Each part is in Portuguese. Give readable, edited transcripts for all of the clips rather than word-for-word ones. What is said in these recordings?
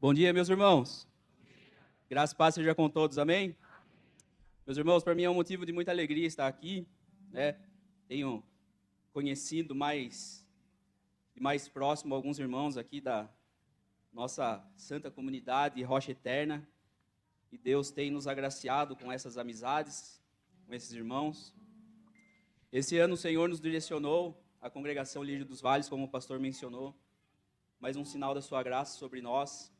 Bom dia, meus irmãos. Graça e paz seja com todos, amém? Meus irmãos, para mim é um motivo de muita alegria estar aqui, né? Tenho conhecido mais próximo alguns irmãos aqui da nossa santa comunidade Rocha Eterna, e Deus tem nos agraciado com essas amizades, com esses irmãos. Esse ano o Senhor nos direcionou, a congregação Lírio dos Vales, como o pastor mencionou, mais um sinal da sua graça sobre nós.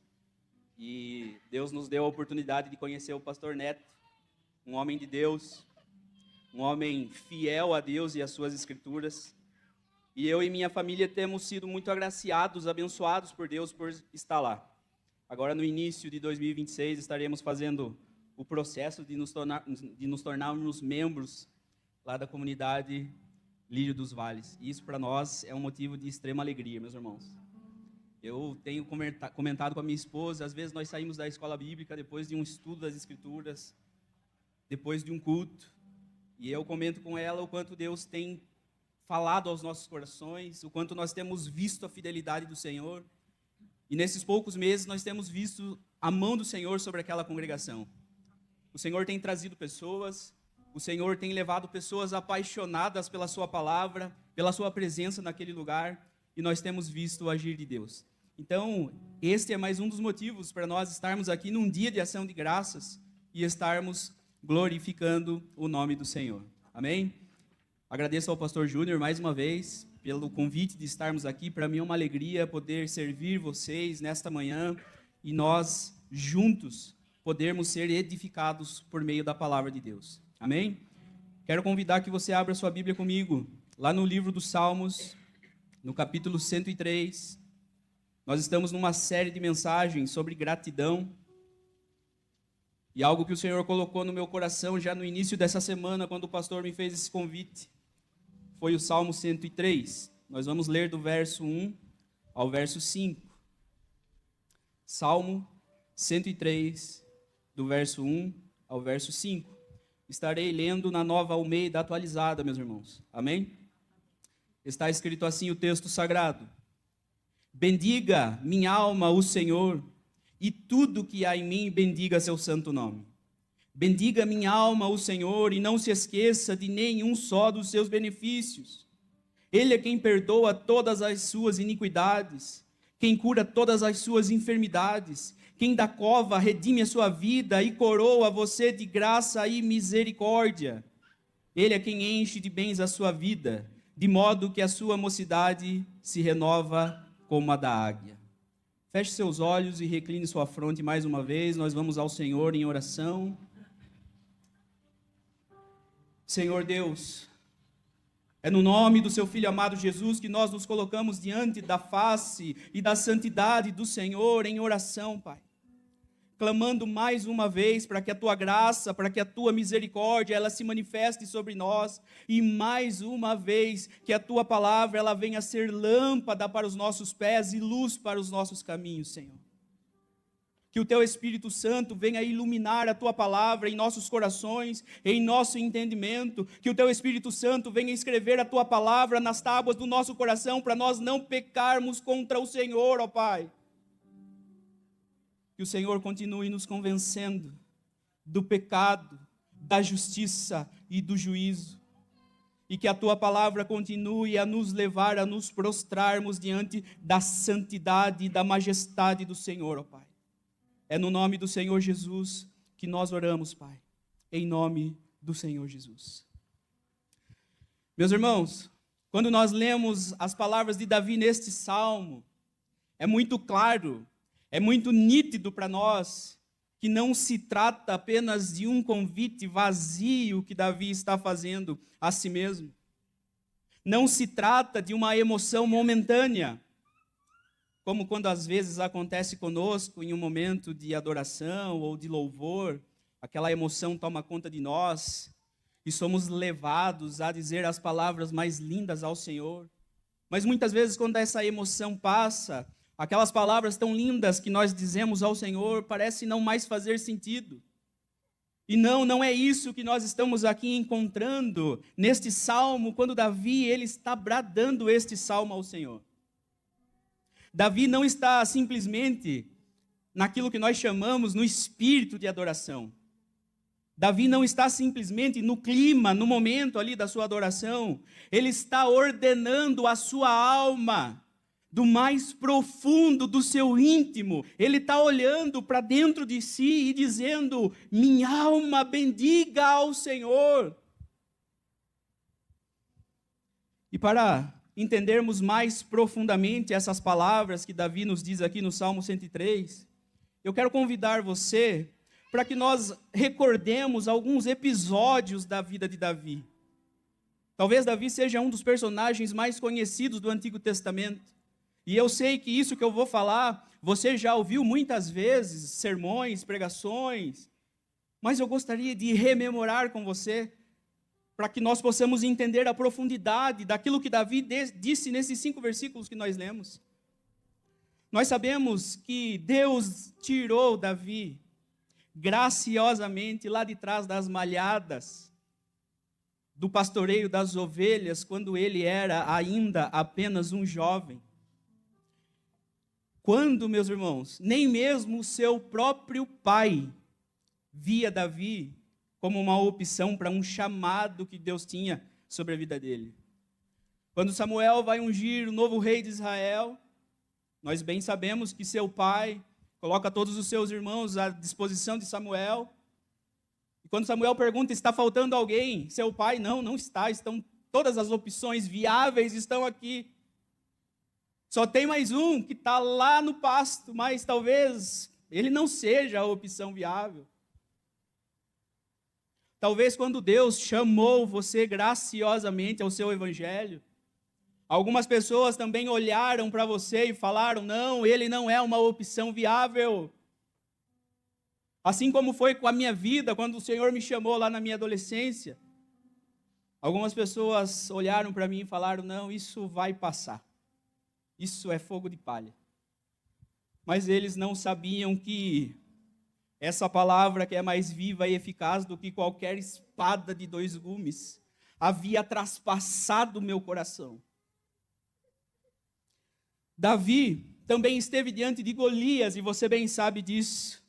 E Deus nos deu a oportunidade de conhecer o pastor Neto, um homem de Deus, um homem fiel a Deus e às suas escrituras. E eu e minha família temos sido muito agraciados, abençoados por Deus por estar lá. Agora no início de 2026 estaremos fazendo o processo de nos tornarmos membros lá da comunidade Lírio dos Vales. E isso para nós é um motivo de extrema alegria, meus irmãos. Eu tenho comentado com a minha esposa, às vezes nós saímos da escola bíblica depois de um estudo das escrituras, depois de um culto, e eu comento com ela o quanto Deus tem falado aos nossos corações, o quanto nós temos visto a fidelidade do Senhor, e nesses poucos meses nós temos visto a mão do Senhor sobre aquela congregação. O Senhor tem trazido pessoas, o Senhor tem levado pessoas apaixonadas pela sua palavra, pela sua presença naquele lugar, e nós temos visto o agir de Deus. Então, este é mais um dos motivos para nós estarmos aqui num dia de ação de graças e estarmos glorificando o nome do Senhor. Amém? Agradeço ao pastor Júnior mais uma vez pelo convite de estarmos aqui. Para mim é uma alegria poder servir vocês nesta manhã e nós juntos podermos ser edificados por meio da palavra de Deus. Amém? Quero convidar que você abra sua Bíblia comigo, lá no livro dos Salmos, no capítulo 103, nós estamos numa série de mensagens sobre gratidão, e algo que o Senhor colocou no meu coração já no início dessa semana, quando o pastor me fez esse convite, foi o Salmo 103. Nós vamos ler do verso 1 ao verso 5. Salmo 103, do verso 1 ao verso 5. Estarei lendo na Nova Almeida atualizada, meus irmãos. Amém? Está escrito assim o texto sagrado: bendiga minha alma o Senhor, e tudo que há em mim bendiga seu santo nome. Bendiga minha alma o Senhor, e não se esqueça de nenhum só dos seus benefícios. Ele é quem perdoa todas as suas iniquidades, quem cura todas as suas enfermidades, quem da cova redime a sua vida e coroa você de graça e misericórdia. Ele é quem enche de bens a sua vida, de modo que a sua mocidade se renova como a da águia. Feche seus olhos e recline sua fronte mais uma vez. Nós vamos ao Senhor em oração. Senhor Deus, é no nome do seu Filho amado Jesus que nós nos colocamos diante da face e da santidade do Senhor em oração, Pai. Clamando mais uma vez para que a tua graça, para que a tua misericórdia, ela se manifeste sobre nós, e mais uma vez que a tua palavra, ela venha a ser lâmpada para os nossos pés e luz para os nossos caminhos, Senhor. Que o teu Espírito Santo venha iluminar a tua palavra em nossos corações, em nosso entendimento, que o teu Espírito Santo venha escrever a tua palavra nas tábuas do nosso coração, para nós não pecarmos contra o Senhor, ó Pai. Que o Senhor continue nos convencendo do pecado, da justiça e do juízo. E que a tua palavra continue a nos levar a nos prostrarmos diante da santidade e da majestade do Senhor, ó Pai. É no nome do Senhor Jesus que nós oramos, Pai. Em nome do Senhor Jesus. Meus irmãos, quando nós lemos as palavras de Davi neste salmo, é muito claro, é muito nítido para nós que não se trata apenas de um convite vazio que Davi está fazendo a si mesmo. Não se trata de uma emoção momentânea, como quando às vezes acontece conosco em um momento de adoração ou de louvor, aquela emoção toma conta de nós e somos levados a dizer as palavras mais lindas ao Senhor. Mas muitas vezes quando essa emoção passa, aquelas palavras tão lindas que nós dizemos ao Senhor parecem não mais fazer sentido. E não é isso que nós estamos aqui encontrando neste salmo, quando Davi ele está bradando este salmo ao Senhor. Davi não está simplesmente naquilo que nós chamamos no espírito de adoração. Davi não está simplesmente no clima, no momento ali da sua adoração. Ele está ordenando a sua alma, do mais profundo do seu íntimo. Ele está olhando para dentro de si e dizendo: minha alma bendiga ao Senhor. E para entendermos mais profundamente essas palavras que Davi nos diz aqui no Salmo 103, eu quero convidar você para que nós recordemos alguns episódios da vida de Davi. Talvez Davi seja um dos personagens mais conhecidos do Antigo Testamento. E eu sei que isso que eu vou falar, você já ouviu muitas vezes, sermões, pregações, mas eu gostaria de rememorar com você, para que nós possamos entender a profundidade daquilo que Davi disse nesses 5 versículos que nós lemos. Nós sabemos que Deus tirou Davi graciosamente lá de trás das malhadas, do pastoreio das ovelhas, quando ele era ainda apenas um jovem. Quando, meus irmãos, nem mesmo o seu próprio pai via Davi como uma opção para um chamado que Deus tinha sobre a vida dele. Quando Samuel vai ungir o novo rei de Israel, nós bem sabemos que seu pai coloca todos os seus irmãos à disposição de Samuel. E quando Samuel pergunta, está faltando alguém? Seu pai, não está, todas as opções viáveis estão aqui. Só tem mais um que está lá no pasto, mas talvez ele não seja a opção viável. Talvez quando Deus chamou você graciosamente ao seu evangelho, algumas pessoas também olharam para você e falaram: não, ele não é uma opção viável. Assim como foi com a minha vida, quando o Senhor me chamou lá na minha adolescência. Algumas pessoas olharam para mim e falaram: não, isso vai passar. Isso é fogo de palha. Mas eles não sabiam que essa palavra, que é mais viva e eficaz do que qualquer espada de 2 gumes, havia traspassado o meu coração. Davi também esteve diante de Golias, e você bem sabe disso.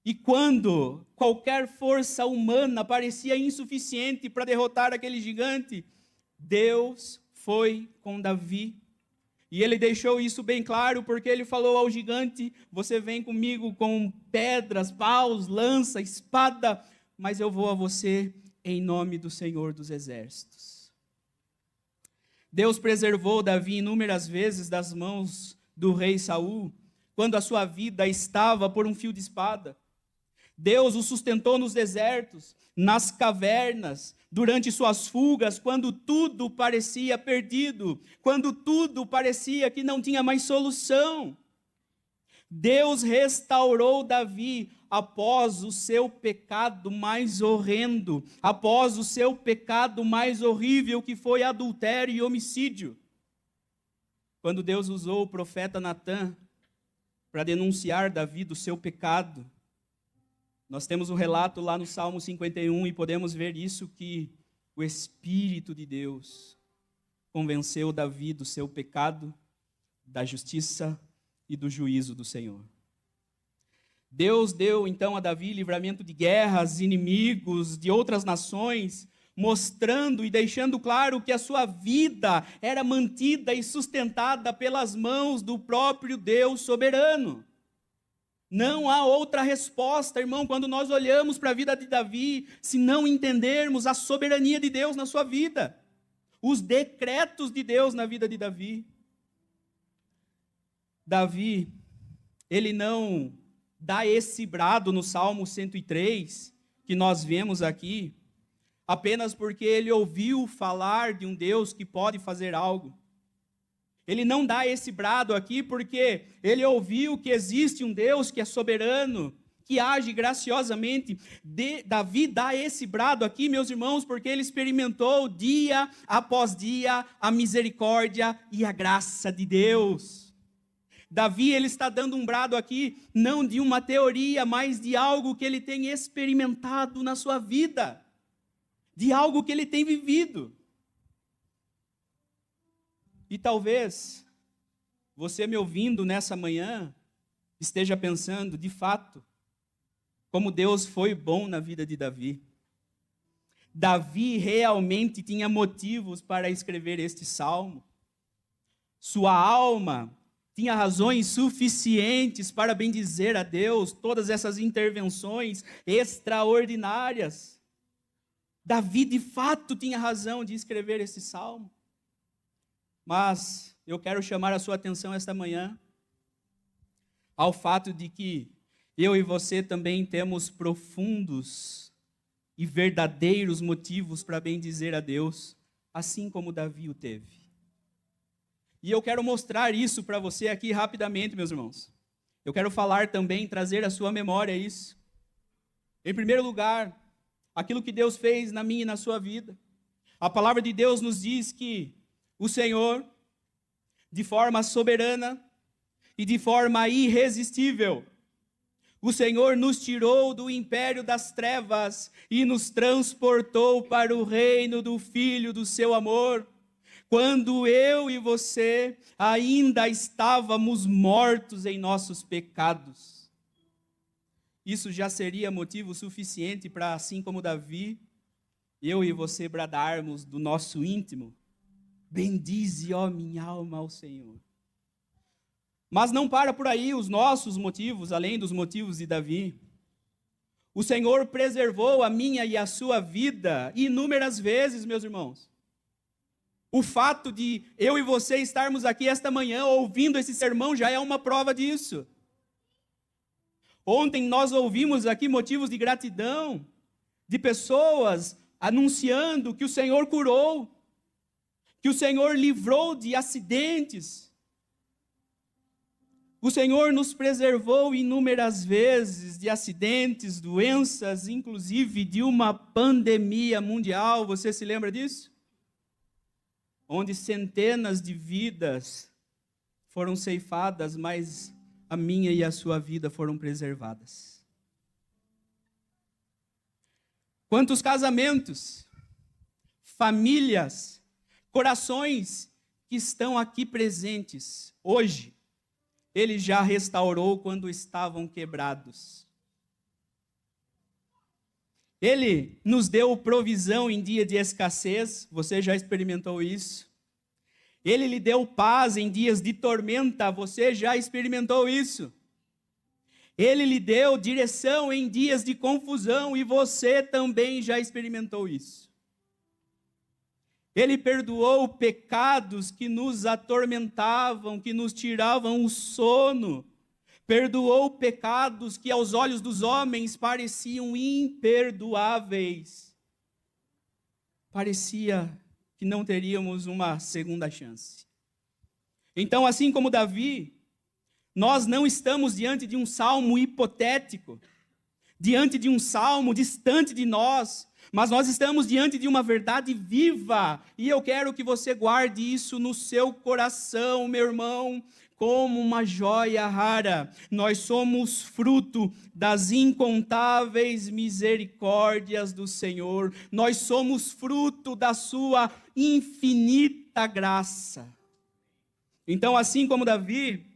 E quando qualquer força humana parecia insuficiente para derrotar aquele gigante, Deus foi com Davi. E ele deixou isso bem claro, porque ele falou ao gigante: você vem comigo com pedras, paus, lança, espada, mas eu vou a você em nome do Senhor dos Exércitos. Deus preservou Davi inúmeras vezes das mãos do rei Saul, quando a sua vida estava por um fio de espada. Deus o sustentou nos desertos, nas cavernas, durante suas fugas, quando tudo parecia perdido, quando tudo parecia que não tinha mais solução. Deus restaurou Davi após o seu pecado mais horrendo, após o seu pecado mais horrível, que foi adultério e homicídio. Quando Deus usou o profeta Natã para denunciar Davi do seu pecado, nós temos um relato lá no Salmo 51 e podemos ver isso, que o Espírito de Deus convenceu Davi do seu pecado, da justiça e do juízo do Senhor. Deus deu então a Davi livramento de guerras, inimigos, de outras nações, mostrando e deixando claro que a sua vida era mantida e sustentada pelas mãos do próprio Deus soberano. Não há outra resposta, irmão, quando nós olhamos para a vida de Davi, se não entendermos a soberania de Deus na sua vida, os decretos de Deus na vida de Davi. Davi, ele não dá esse brado no Salmo 103, que nós vemos aqui, apenas porque ele ouviu falar de um Deus que pode fazer algo. Ele não dá esse brado aqui porque ele ouviu que existe um Deus que é soberano, que age graciosamente. Davi dá esse brado aqui, meus irmãos, porque ele experimentou dia após dia a misericórdia e a graça de Deus. Davi, ele está dando um brado aqui, não de uma teoria, mas de algo que ele tem experimentado na sua vida, de algo que ele tem vivido. E talvez você me ouvindo nessa manhã, esteja pensando, de fato, como Deus foi bom na vida de Davi. Davi realmente tinha motivos para escrever este salmo. Sua alma tinha razões suficientes para bendizer a Deus, todas essas intervenções extraordinárias. Davi, de fato, tinha razão de escrever esse salmo. Mas eu quero chamar a sua atenção esta manhã ao fato de que eu e você também temos profundos e verdadeiros motivos para bendizer a Deus, assim como Davi o teve. E eu quero mostrar isso para você aqui rapidamente, meus irmãos. Eu quero falar também, trazer à sua memória isso. Em primeiro lugar, aquilo que Deus fez na minha e na sua vida. A palavra de Deus nos diz que o Senhor, de forma soberana e de forma irresistível, o Senhor nos tirou do império das trevas e nos transportou para o reino do Filho do seu amor, quando eu e você ainda estávamos mortos em nossos pecados. Isso já seria motivo suficiente para, assim como Davi, eu e você bradarmos do nosso íntimo: bendize, ó minha alma, ao Senhor. Mas não para por aí os nossos motivos, além dos motivos de Davi. O Senhor preservou a minha e a sua vida inúmeras vezes, meus irmãos. O fato de eu e você estarmos aqui esta manhã ouvindo esse sermão já é uma prova disso. Ontem nós ouvimos aqui motivos de gratidão, de pessoas anunciando que o Senhor curou, que o Senhor livrou de acidentes. O Senhor nos preservou inúmeras vezes de acidentes, doenças, inclusive de uma pandemia mundial. Você se lembra disso? Onde centenas de vidas foram ceifadas, mas a minha e a sua vida foram preservadas. Quantos casamentos, famílias, corações que estão aqui presentes hoje, Ele já restaurou quando estavam quebrados. Ele nos deu provisão em dia de escassez, você já experimentou isso? Ele lhe deu paz em dias de tormenta, você já experimentou isso? Ele lhe deu direção em dias de confusão e você também já experimentou isso. Ele perdoou pecados que nos atormentavam, que nos tiravam o sono. Perdoou pecados que aos olhos dos homens pareciam imperdoáveis. Parecia que não teríamos uma segunda chance. Então, assim como Davi, nós não estamos diante de um salmo hipotético, diante de um salmo distante de nós, mas nós estamos diante de uma verdade viva, e eu quero que você guarde isso no seu coração, meu irmão, como uma joia rara. Nós somos fruto das incontáveis misericórdias do Senhor, nós somos fruto da sua infinita graça. Então, assim como Davi,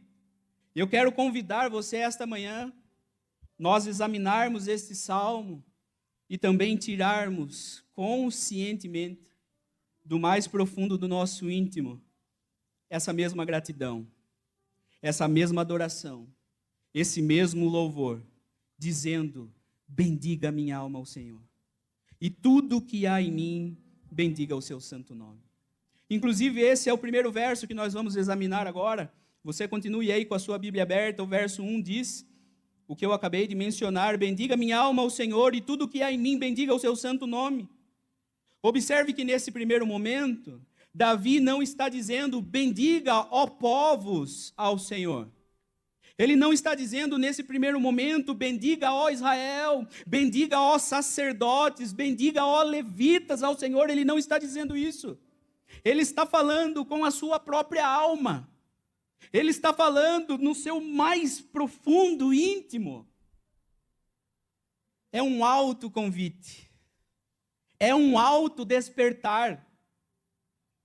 eu quero convidar você esta manhã, nós examinarmos este salmo, e também tirarmos conscientemente do mais profundo do nosso íntimo essa mesma gratidão, essa mesma adoração, esse mesmo louvor, dizendo: bendiga a minha alma ao Senhor, e tudo que há em mim, bendiga o seu santo nome. Inclusive, esse é o primeiro verso que nós vamos examinar agora. Você continue aí com a sua Bíblia aberta. O verso 1 diz o que eu acabei de mencionar: bendiga minha alma ao Senhor, e tudo que há em mim, bendiga o seu santo nome. Observe que nesse primeiro momento, Davi não está dizendo: bendiga, ó povos, ao Senhor. Ele não está dizendo nesse primeiro momento: bendiga, ó Israel, bendiga, ó sacerdotes, bendiga, ó levitas, ao Senhor. Ele não está dizendo isso. Ele está falando com a sua própria alma. Ele está falando no seu mais profundo íntimo. É um alto convite. É um alto despertar.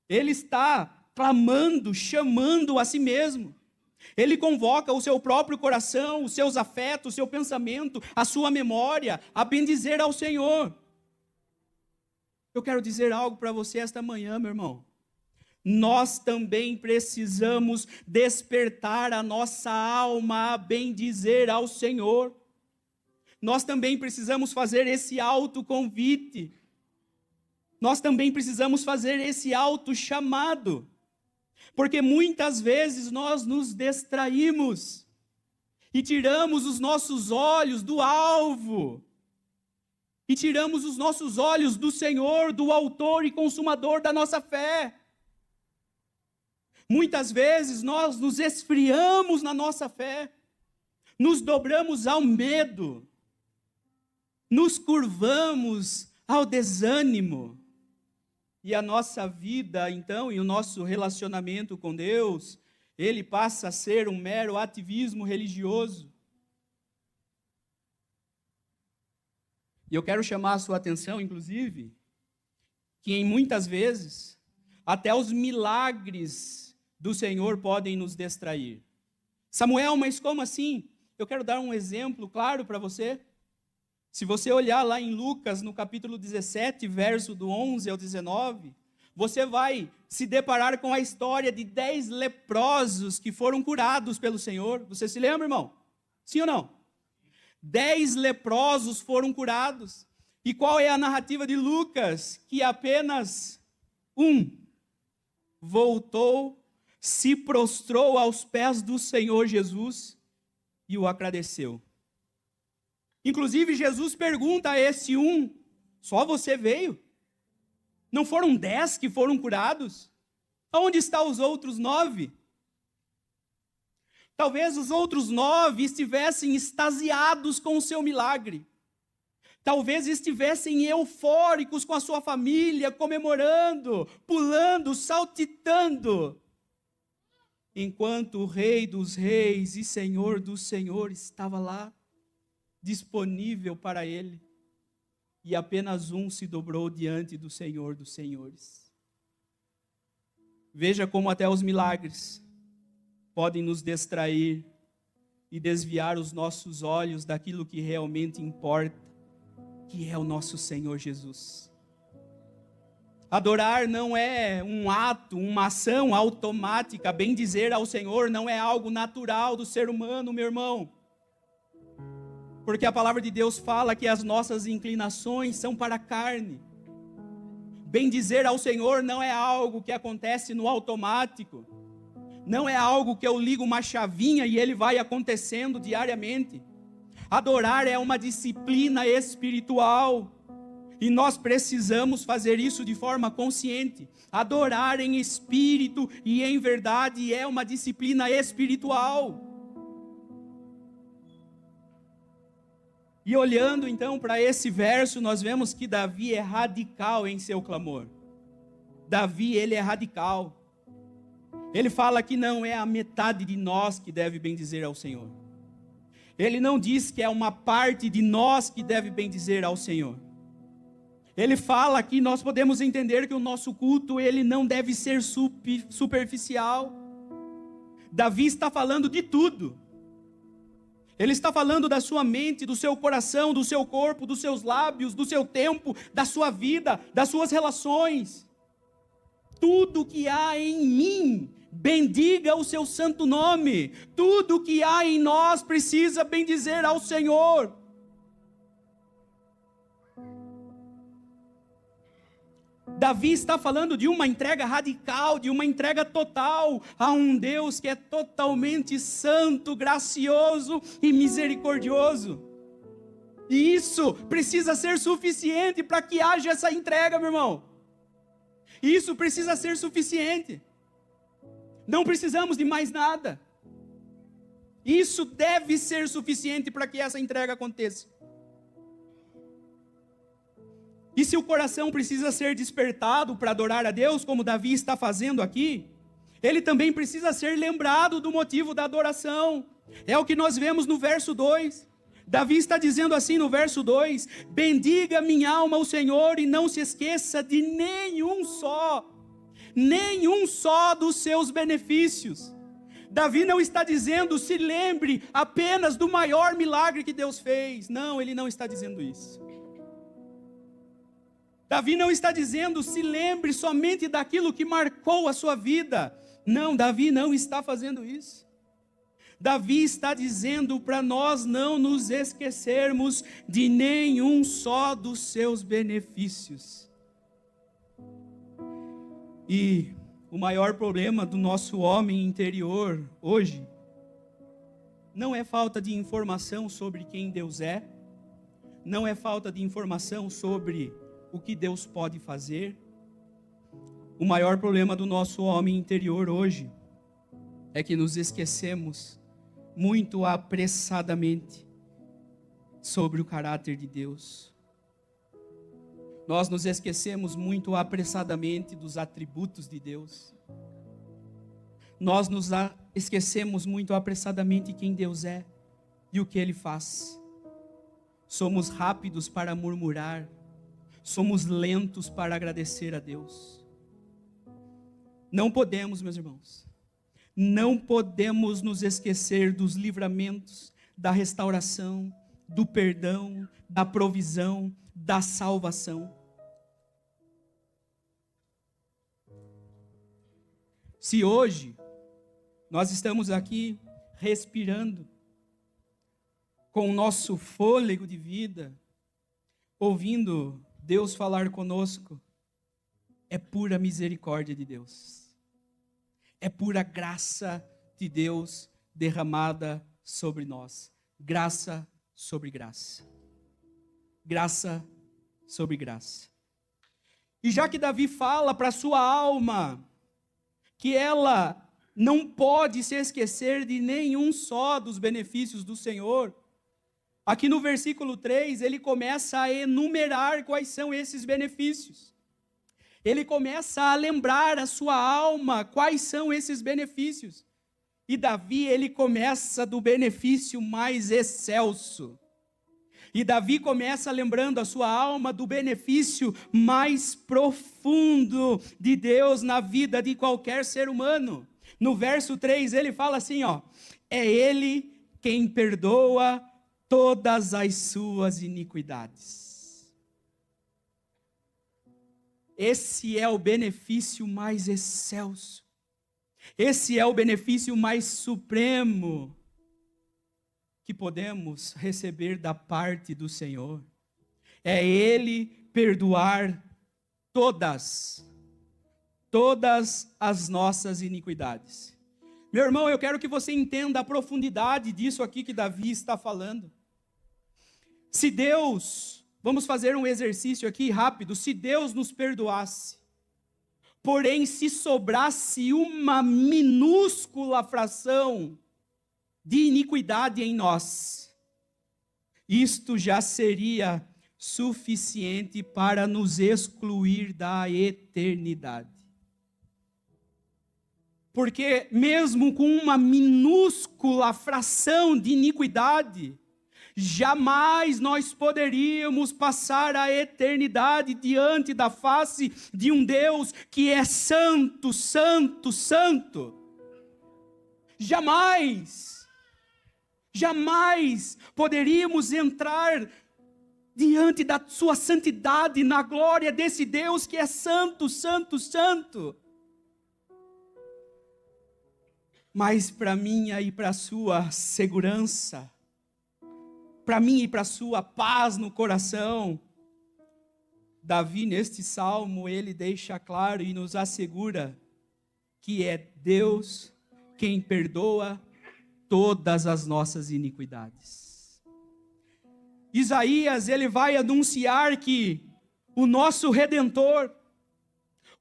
Ele está clamando, chamando a si mesmo. Ele convoca o seu próprio coração, os seus afetos, o seu pensamento, a sua memória, a bendizer ao Senhor. Eu quero dizer algo para você esta manhã, meu irmão. Nós também precisamos despertar a nossa alma a bendizer ao Senhor. Nós também precisamos fazer esse autoconvite. Nós também precisamos fazer esse autochamado. Porque muitas vezes nós nos distraímos e tiramos os nossos olhos do alvo. E tiramos os nossos olhos do Senhor, do autor e consumador da nossa fé. Muitas vezes nós nos esfriamos na nossa fé, nos dobramos ao medo, nos curvamos ao desânimo. E a nossa vida, então, e o nosso relacionamento com Deus, ele passa a ser um mero ativismo religioso. E eu quero chamar a sua atenção, inclusive, que em muitas vezes, até os milagres do Senhor podem nos distrair. Samuel, mas como assim? Eu quero dar um exemplo claro para você. Se você olhar lá em Lucas, no capítulo 17, verso do 11 ao 19, você vai se deparar com a história de 10 leprosos que foram curados pelo Senhor. Você se lembra, irmão? Sim ou não? 10 leprosos foram curados. E qual é a narrativa de Lucas? Que apenas um voltou, se prostrou aos pés do Senhor Jesus e o agradeceu. Inclusive, Jesus pergunta a esse um: só você veio? Não foram 10 que foram curados? Onde estão os outros 9? Talvez os outros 9 estivessem extasiados com o seu milagre. Talvez estivessem eufóricos com a sua família, comemorando, pulando, saltitando. Enquanto o Rei dos Reis e Senhor dos Senhores estava lá, disponível para ele, e apenas um se dobrou diante do Senhor dos Senhores. Veja como até os milagres podem nos distrair e desviar os nossos olhos daquilo que realmente importa, que é o nosso Senhor Jesus. Adorar não é um ato, uma ação automática. Bendizer ao Senhor não é algo natural do ser humano, meu irmão. Porque a palavra de Deus fala que as nossas inclinações são para a carne. Bendizer ao Senhor não é algo que acontece no automático. Não é algo que eu ligo uma chavinha e ele vai acontecendo diariamente. Adorar é uma disciplina espiritual. E nós precisamos fazer isso de forma consciente. Adorar em espírito e em verdade é uma disciplina espiritual. E olhando então para esse verso, nós vemos que Davi é radical em seu clamor. Davi, ele é radical. Ele fala que não é a metade de nós que deve bendizer ao Senhor. Ele não diz que é uma parte de nós que deve bendizer ao Senhor. Ele fala que nós podemos entender que o nosso culto, ele não deve ser superficial. Davi está falando de tudo. Ele está falando da sua mente, do seu coração, do seu corpo, dos seus lábios, do seu tempo, da sua vida, das suas relações. Tudo que há em mim, bendiga o seu santo nome. Tudo que há em nós precisa bendizer ao Senhor. Davi está falando de uma entrega radical, de uma entrega total a um Deus que é totalmente santo, gracioso e misericordioso. E isso precisa ser suficiente para que haja essa entrega, meu irmão. Isso precisa ser suficiente. Não precisamos de mais nada. Isso deve ser suficiente para que essa entrega aconteça. E se o coração precisa ser despertado para adorar a Deus, como Davi está fazendo aqui, ele também precisa ser lembrado do motivo da adoração. É o que nós vemos no verso 2. Davi está dizendo assim no verso 2: bendiga minha alma o Senhor e não se esqueça de nenhum só dos seus benefícios. Davi não está dizendo, se lembre apenas do maior milagre que Deus fez. Não, ele não está dizendo isso. Davi não está dizendo, se lembre somente daquilo que marcou a sua vida. Não, Davi não está fazendo isso. Davi está dizendo para nós não nos esquecermos de nenhum só dos seus benefícios. E o maior problema do nosso homem interior hoje não é falta de informação sobre quem Deus é, não é falta de informação sobre o que Deus pode fazer. O maior problema do nosso homem interior hoje é que nos esquecemos muito apressadamente sobre o caráter de Deus. Nós nos esquecemos muito apressadamente dos atributos de Deus. Nós nos esquecemos muito apressadamente quem Deus é e o que Ele faz. Somos rápidos para murmurar, somos lentos para agradecer a Deus. Não podemos, meus irmãos, não podemos nos esquecer dos livramentos, da restauração, do perdão, da provisão, da salvação. Se hoje nós estamos aqui respirando, com o nosso fôlego de vida, ouvindo Deus falar conosco, é pura misericórdia de Deus. É pura graça de Deus derramada sobre nós. Graça sobre graça. Graça sobre graça. E já que Davi fala para a sua alma que ela não pode se esquecer de nenhum só dos benefícios do Senhor, aqui no versículo 3 ele começa a enumerar quais são esses benefícios. Ele começa a lembrar a sua alma quais são esses benefícios. E Davi, ele começa do benefício mais excelso. E Davi começa lembrando a sua alma do benefício mais profundo de Deus na vida de qualquer ser humano. No verso 3 ele fala assim, é Ele quem perdoa todas as suas iniquidades. Esse é o benefício mais excelso. Esse é o benefício mais supremo que podemos receber da parte do Senhor. É Ele perdoar todas as nossas iniquidades. Meu irmão, eu quero que você entenda a profundidade disso aqui que Davi está falando. Se Deus... Vamos fazer um exercício aqui rápido. Se Deus nos perdoasse, porém se sobrasse uma minúscula fração de iniquidade em nós, isto já seria suficiente para nos excluir da eternidade. Porque mesmo com uma minúscula fração de iniquidade, jamais nós poderíamos passar a eternidade diante da face de um Deus que é santo, santo, santo. Jamais poderíamos entrar diante da sua santidade, na glória desse Deus que é santo, santo, santo. Mas para minha e para a sua segurança, para mim e para a sua paz no coração, Davi, neste salmo, ele deixa claro e nos assegura que é Deus quem perdoa todas as nossas iniquidades. Isaías, ele vai anunciar que o nosso Redentor,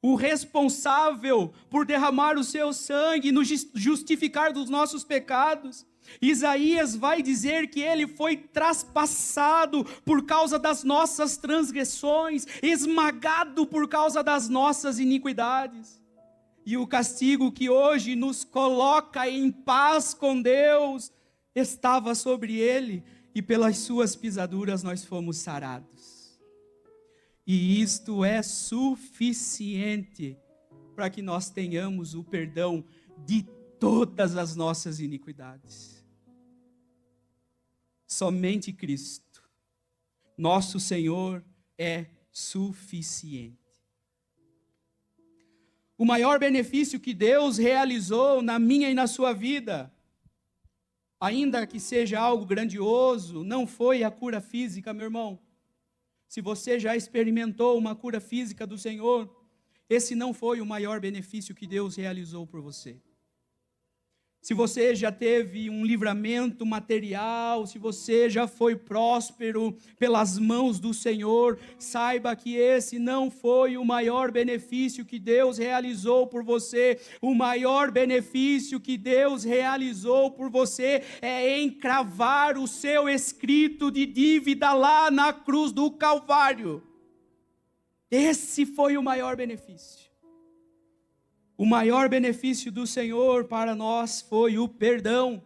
o responsável por derramar o seu sangue e nos justificar dos nossos pecados, Isaías vai dizer que ele foi traspassado por causa das nossas transgressões, esmagado por causa das nossas iniquidades. E o castigo que hoje nos coloca em paz com Deus estava sobre ele, e pelas suas pisaduras nós fomos sarados. E isto é suficiente para que nós tenhamos o perdão de todas as nossas iniquidades. Somente Cristo, nosso Senhor, é suficiente. O maior benefício que Deus realizou na minha e na sua vida, ainda que seja algo grandioso, não foi a cura física, meu irmão. Se você já experimentou uma cura física do Senhor, esse não foi o maior benefício que Deus realizou por você. Se você já teve um livramento material, se você já foi próspero pelas mãos do Senhor, saiba que esse não foi o maior benefício que Deus realizou por você. O maior benefício que Deus realizou por você é encravar o seu escrito de dívida lá na cruz do Calvário. Esse foi o maior benefício. O maior benefício do Senhor para nós foi o perdão.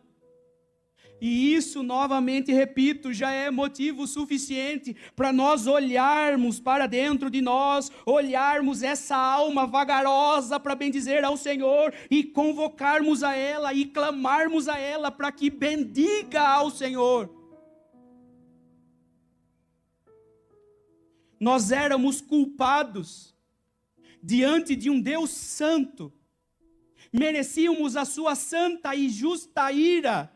E isso, novamente repito, já é motivo suficiente para nós olharmos para dentro de nós, olharmos essa alma vagarosa para bendizer ao Senhor e convocarmos a ela e clamarmos a ela para que bendiga ao Senhor. Nós éramos culpados diante de um Deus santo, merecíamos a sua santa e justa ira.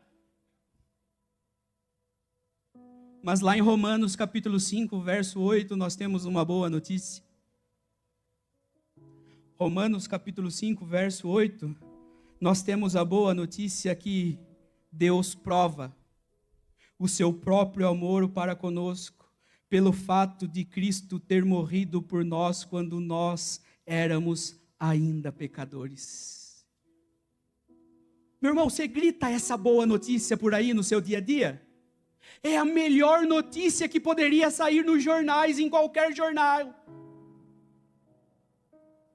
Mas lá em Romanos capítulo 5, verso 8, nós temos uma boa notícia. Romanos capítulo 5, verso 8, nós temos a boa notícia que Deus prova o seu próprio amor para conosco, pelo fato de Cristo ter morrido por nós quando nós éramos ainda pecadores. Meu irmão, você grita essa boa notícia por aí no seu dia a dia? É a melhor notícia que poderia sair nos jornais, em qualquer jornal.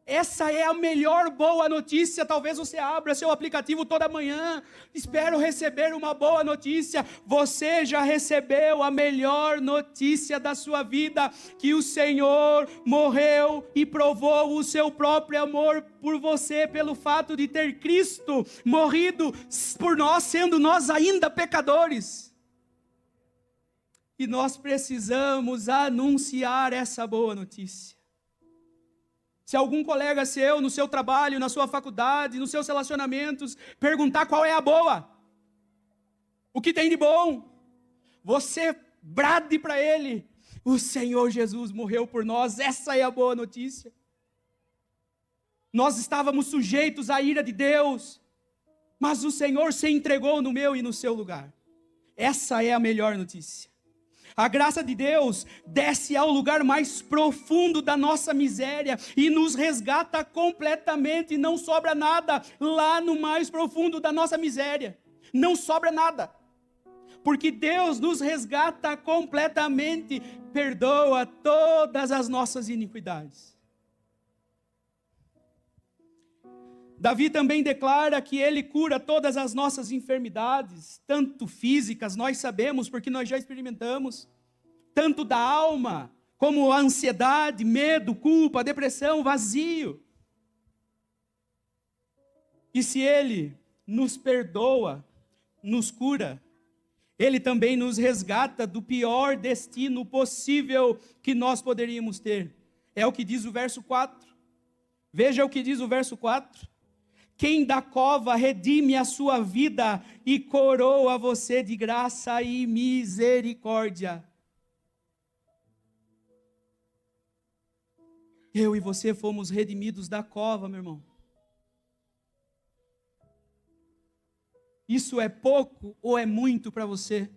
Essa é a melhor boa notícia. Talvez você abra seu aplicativo toda manhã. Espero receber uma boa notícia. Você já recebeu a melhor notícia da sua vida, que o Senhor morreu e provou o seu próprio amor por você, pelo fato de ter Cristo morrido por nós, sendo nós ainda pecadores. E nós precisamos anunciar essa boa notícia. Se algum colega seu, no seu trabalho, na sua faculdade, nos seus relacionamentos, perguntar qual é a boa, o que tem de bom, você brade para ele: o Senhor Jesus morreu por nós, essa é a boa notícia. Nós estávamos sujeitos à ira de Deus, mas o Senhor se entregou no meu e no seu lugar. Essa é a melhor notícia. A graça de Deus desce ao lugar mais profundo da nossa miséria e nos resgata completamente. Não sobra nada lá no mais profundo da nossa miséria. Não sobra nada. Porque Deus nos resgata completamente, perdoa todas as nossas iniquidades. Davi também declara que ele cura todas as nossas enfermidades, tanto físicas, nós sabemos porque nós já experimentamos, tanto da alma, como a ansiedade, medo, culpa, depressão, vazio. E se ele nos perdoa, nos cura, ele também nos resgata do pior destino possível que nós poderíamos ter. É o que diz o verso 4. Veja o que diz o verso 4. Quem da cova redime a sua vida e coroa você de graça e misericórdia. Eu e você fomos redimidos da cova, meu irmão. Isso é pouco ou é muito para você?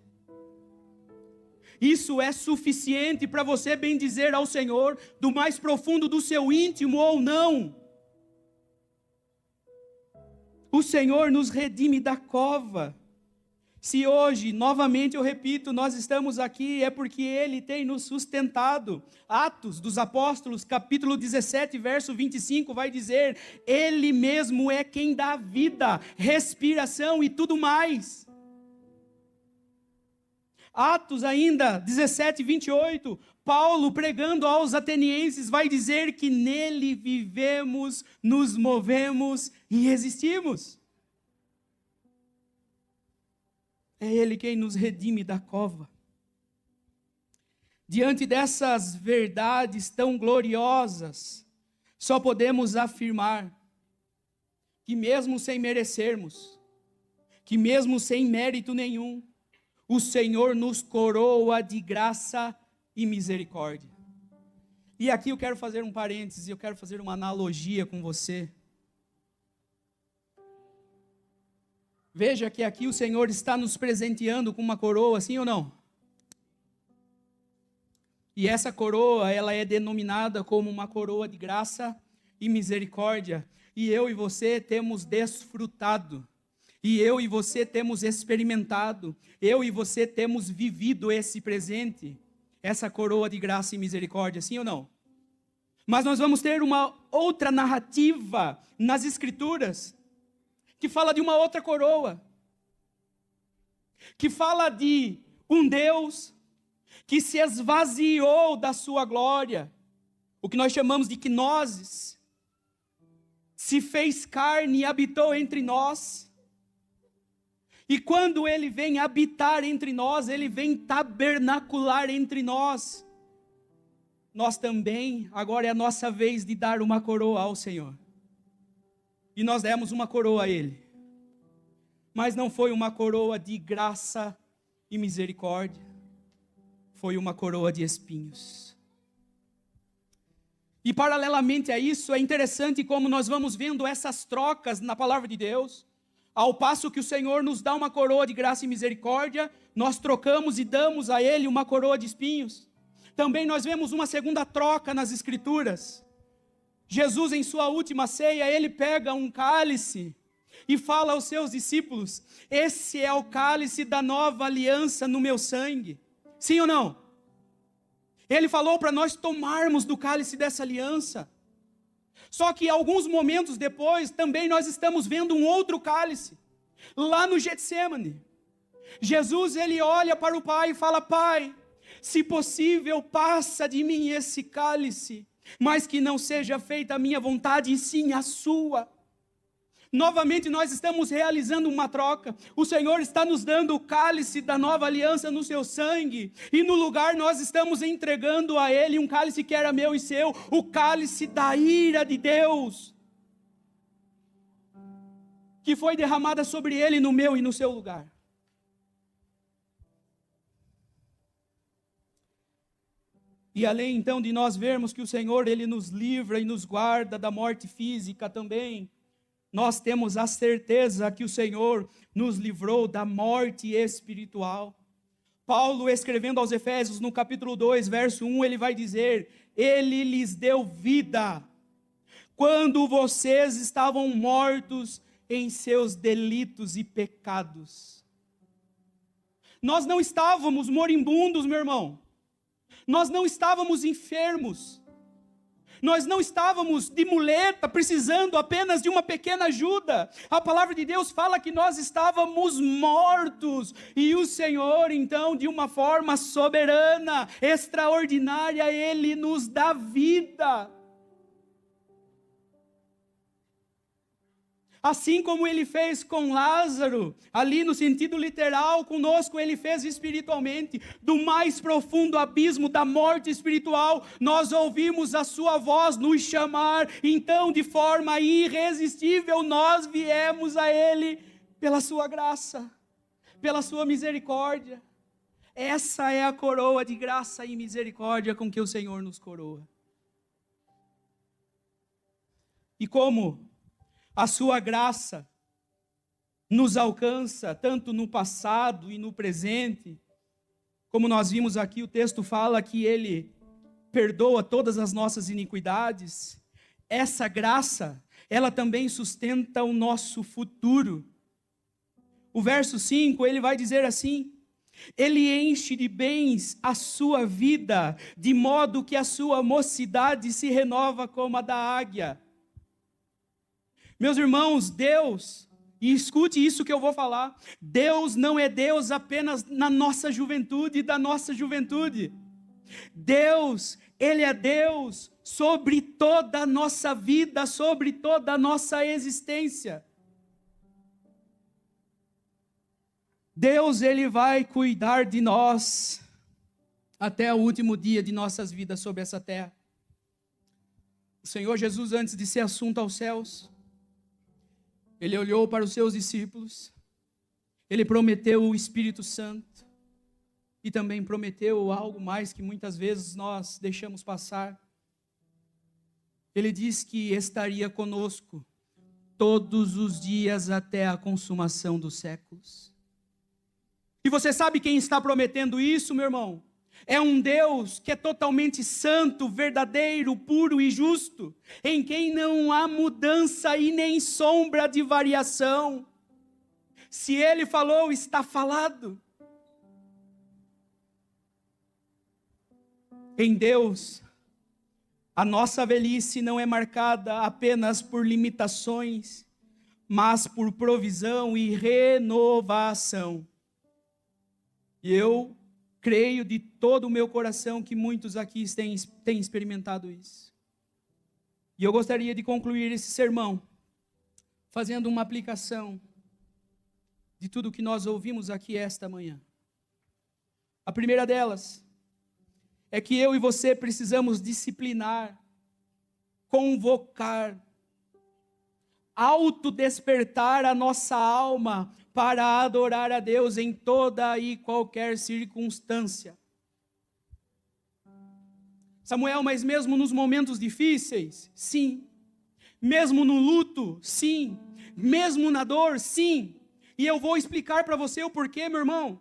Isso é suficiente para você bendizer ao Senhor do mais profundo do seu íntimo ou não? O Senhor nos redime da cova. Se hoje, novamente eu repito, nós estamos aqui, é porque Ele tem nos sustentado. Atos dos Apóstolos, capítulo 17, verso 25, vai dizer: Ele mesmo é quem dá vida, respiração e tudo mais. Atos ainda, 17, 28, Paulo pregando aos atenienses vai dizer que nele vivemos, nos movemos e existimos. É Ele quem nos redime da cova. Diante dessas verdades tão gloriosas, só podemos afirmar que mesmo sem merecermos, que mesmo sem mérito nenhum, o Senhor nos coroa de graça e misericórdia. E aqui eu quero fazer um parêntese, eu quero fazer uma analogia com você. Veja que aqui o Senhor está nos presenteando com uma coroa, sim ou não? E essa coroa, ela é denominada como uma coroa de graça e misericórdia. E eu e você temos desfrutado. E eu e você temos experimentado. Eu e você temos vivido esse presente. Essa coroa de graça e misericórdia, sim ou não? Mas nós vamos ter uma outra narrativa nas Escrituras, que fala de uma outra coroa. Que fala de um Deus que se esvaziou da sua glória, o que nós chamamos de gnoses, se fez carne e habitou entre nós. E quando Ele vem habitar entre nós, Ele vem tabernacular entre nós. Nós também, agora é a nossa vez de dar uma coroa ao Senhor. E nós demos uma coroa a Ele. Mas não foi uma coroa de graça e misericórdia. Foi uma coroa de espinhos. E paralelamente a isso, é interessante como nós vamos vendo essas trocas na palavra de Deus. Ao passo que o Senhor nos dá uma coroa de graça e misericórdia, nós trocamos e damos a Ele uma coroa de espinhos. Também nós vemos uma segunda troca nas Escrituras. Jesus, em sua última ceia, Ele pega um cálice e fala aos seus discípulos: esse é o cálice da nova aliança no meu sangue. Sim ou não? Ele falou para nós tomarmos do cálice dessa aliança. Só que alguns momentos depois, também nós estamos vendo um outro cálice, lá no Getsêmani. Jesus, ele olha para o Pai e fala: Pai, se possível, passa de mim esse cálice, mas que não seja feita a minha vontade, e sim a sua. Novamente nós estamos realizando uma troca. O Senhor está nos dando o cálice da nova aliança no seu sangue. E no lugar nós estamos entregando a Ele um cálice que era meu e seu. O cálice da ira de Deus. Que foi derramada sobre Ele no meu e no seu lugar. E além então de nós vermos que o Senhor, Ele nos livra e nos guarda da morte física também, nós temos a certeza que o Senhor nos livrou da morte espiritual. Paulo, escrevendo aos Efésios, no capítulo 2, verso 1, ele vai dizer: Ele lhes deu vida, quando vocês estavam mortos em seus delitos e pecados. Nós não estávamos moribundos, meu irmão. Nós não estávamos enfermos. Nós não estávamos de muleta, precisando apenas de uma pequena ajuda. A palavra de Deus fala que nós estávamos mortos. E o Senhor, então, de uma forma soberana, extraordinária, Ele nos dá vida. Assim como Ele fez com Lázaro, ali no sentido literal, conosco Ele fez espiritualmente. Do mais profundo abismo da morte espiritual, nós ouvimos a sua voz nos chamar. Então, de forma irresistível, nós viemos a Ele pela sua graça, pela sua misericórdia. Essa é a coroa de graça e misericórdia com que o Senhor nos coroa. E como a sua graça nos alcança, tanto no passado e no presente, como nós vimos aqui, o texto fala que Ele perdoa todas as nossas iniquidades. Essa graça, ela também sustenta o nosso futuro. O verso 5, ele vai dizer assim: Ele enche de bens a sua vida, de modo que a sua mocidade se renova como a da águia. Meus irmãos, Deus, e escute isso que eu vou falar, Deus não é Deus apenas na nossa juventude e da nossa juventude. Deus, Ele é Deus sobre toda a nossa vida, sobre toda a nossa existência. Deus, Ele vai cuidar de nós até o último dia de nossas vidas sobre essa terra. O Senhor Jesus, antes de ser assunto aos céus, Ele olhou para os seus discípulos, Ele prometeu o Espírito Santo, e também prometeu algo mais que muitas vezes nós deixamos passar. Ele diz que estaria conosco todos os dias até a consumação dos séculos. E você sabe quem está prometendo isso, meu irmão? É um Deus que é totalmente santo, verdadeiro, puro e justo, em quem não há mudança e nem sombra de variação. Se Ele falou, está falado. Em Deus, a nossa velhice não é marcada apenas por limitações, mas por provisão e renovação. E eu creio de todo o meu coração que muitos aqui têm experimentado isso. E eu gostaria de concluir esse sermão fazendo uma aplicação de tudo que nós ouvimos aqui esta manhã. A primeira delas é que eu e você precisamos disciplinar, convocar, autodespertar a nossa alma para adorar a Deus em toda e qualquer circunstância. Samuel, mas mesmo nos momentos difíceis? Sim. Mesmo no luto? Sim. Mesmo na dor? Sim. E eu vou explicar para você o porquê, meu irmão.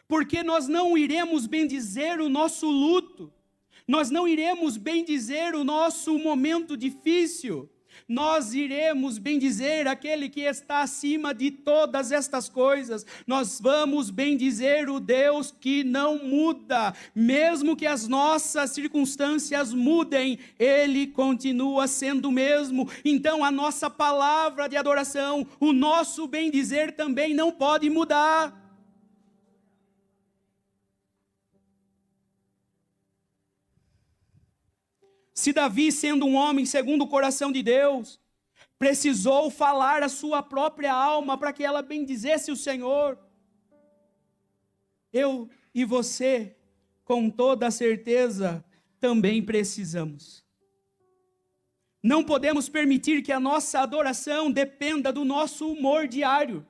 Porque nós não iremos bendizer o nosso luto, nós não iremos bendizer o nosso momento difícil, nós iremos bendizer aquele que está acima de todas estas coisas. Nós vamos bendizer o Deus que não muda, mesmo que as nossas circunstâncias mudem, Ele continua sendo o mesmo. Então a nossa palavra de adoração, o nosso bendizer também não pode mudar. Se Davi, sendo um homem segundo o coração de Deus, precisou falar a sua própria alma para que ela bendizesse o Senhor, eu e você, com toda certeza, também precisamos. Não podemos permitir que a nossa adoração dependa do nosso humor diário.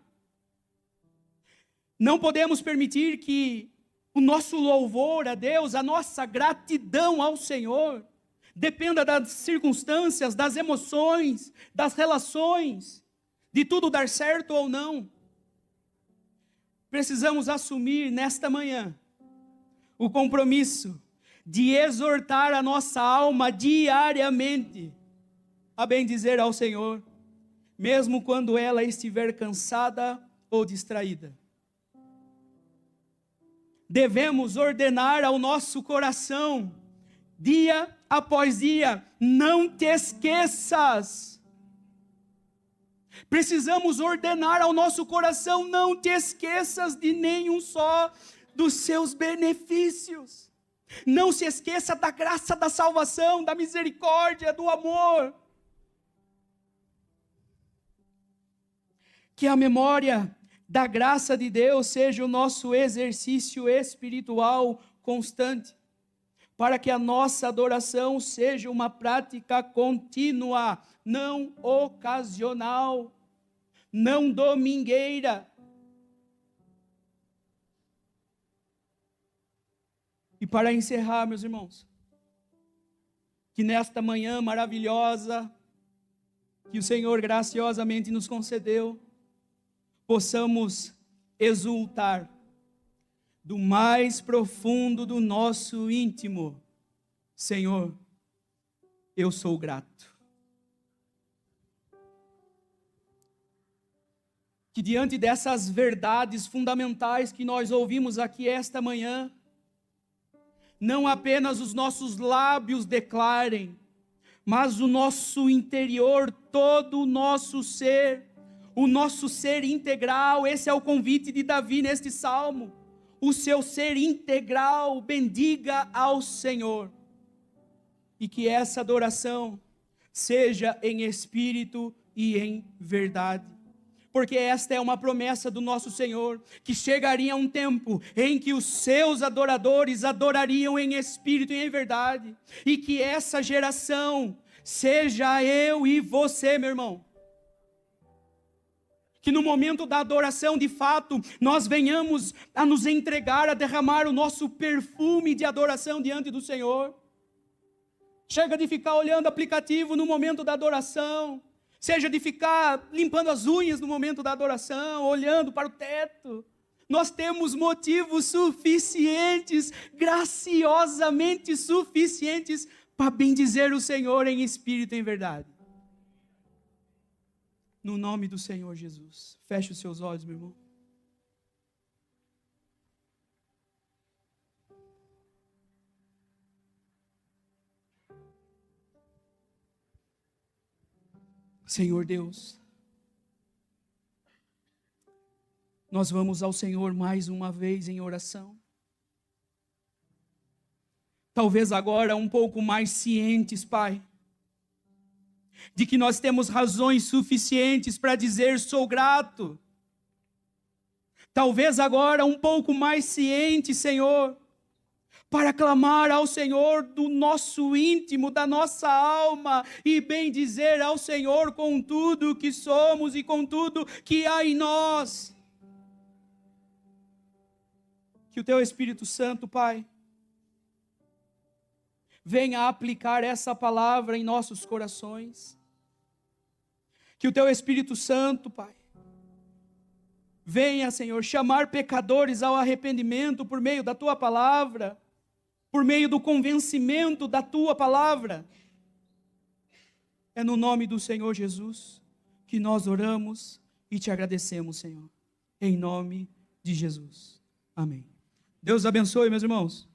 Não podemos permitir que o nosso louvor a Deus, a nossa gratidão ao Senhor, dependa das circunstâncias, das emoções, das relações, de tudo dar certo ou não. Precisamos assumir nesta manhã o compromisso de exortar a nossa alma diariamente a bendizer ao Senhor, mesmo quando ela estiver cansada ou distraída. Devemos ordenar ao nosso coração, dia após dia, não te esqueças. Precisamos ordenar ao nosso coração, não te esqueças de nenhum só dos seus benefícios. Não se esqueça da graça da salvação, da misericórdia, do amor. Que a memória da graça de Deus seja o nosso exercício espiritual constante, para que a nossa adoração seja uma prática contínua, não ocasional, não domingueira. E para encerrar, meus irmãos, que nesta manhã maravilhosa, que o Senhor graciosamente nos concedeu, possamos exultar do mais profundo do nosso íntimo. Senhor, eu sou grato. Que diante dessas verdades fundamentais que nós ouvimos aqui esta manhã, não apenas os nossos lábios declarem, mas o nosso interior, todo o nosso ser integral. Esse é o convite de Davi neste salmo. O seu ser integral bendiga ao Senhor, e que essa adoração seja em espírito e em verdade, porque esta é uma promessa do nosso Senhor, que chegaria um tempo em que os seus adoradores adorariam em espírito e em verdade, e que essa geração seja eu e você, meu irmão. Que no momento da adoração, de fato, nós venhamos a nos entregar, a derramar o nosso perfume de adoração diante do Senhor. Chega de ficar olhando aplicativo no momento da adoração, seja de ficar limpando as unhas no momento da adoração, olhando para o teto. Nós temos motivos suficientes, graciosamente suficientes, para bendizer o Senhor em espírito e em verdade. No nome do Senhor Jesus. Feche os seus olhos, meu irmão. Senhor Deus, nós vamos ao Senhor mais uma vez em oração. Talvez agora um pouco mais cientes, Pai, de que nós temos razões suficientes para dizer sou grato. Talvez agora um pouco mais ciente, Senhor, para clamar ao Senhor do nosso íntimo, da nossa alma, e bem dizer ao Senhor com tudo que somos e com tudo que há em nós. Que o Teu Espírito Santo, Pai, venha aplicar essa palavra em nossos corações. Que o Teu Espírito Santo, Pai, venha, Senhor, chamar pecadores ao arrependimento por meio da Tua palavra, por meio do convencimento da Tua palavra. É no nome do Senhor Jesus que nós oramos e Te agradecemos, Senhor. Em nome de Jesus. Amém. Deus abençoe, meus irmãos.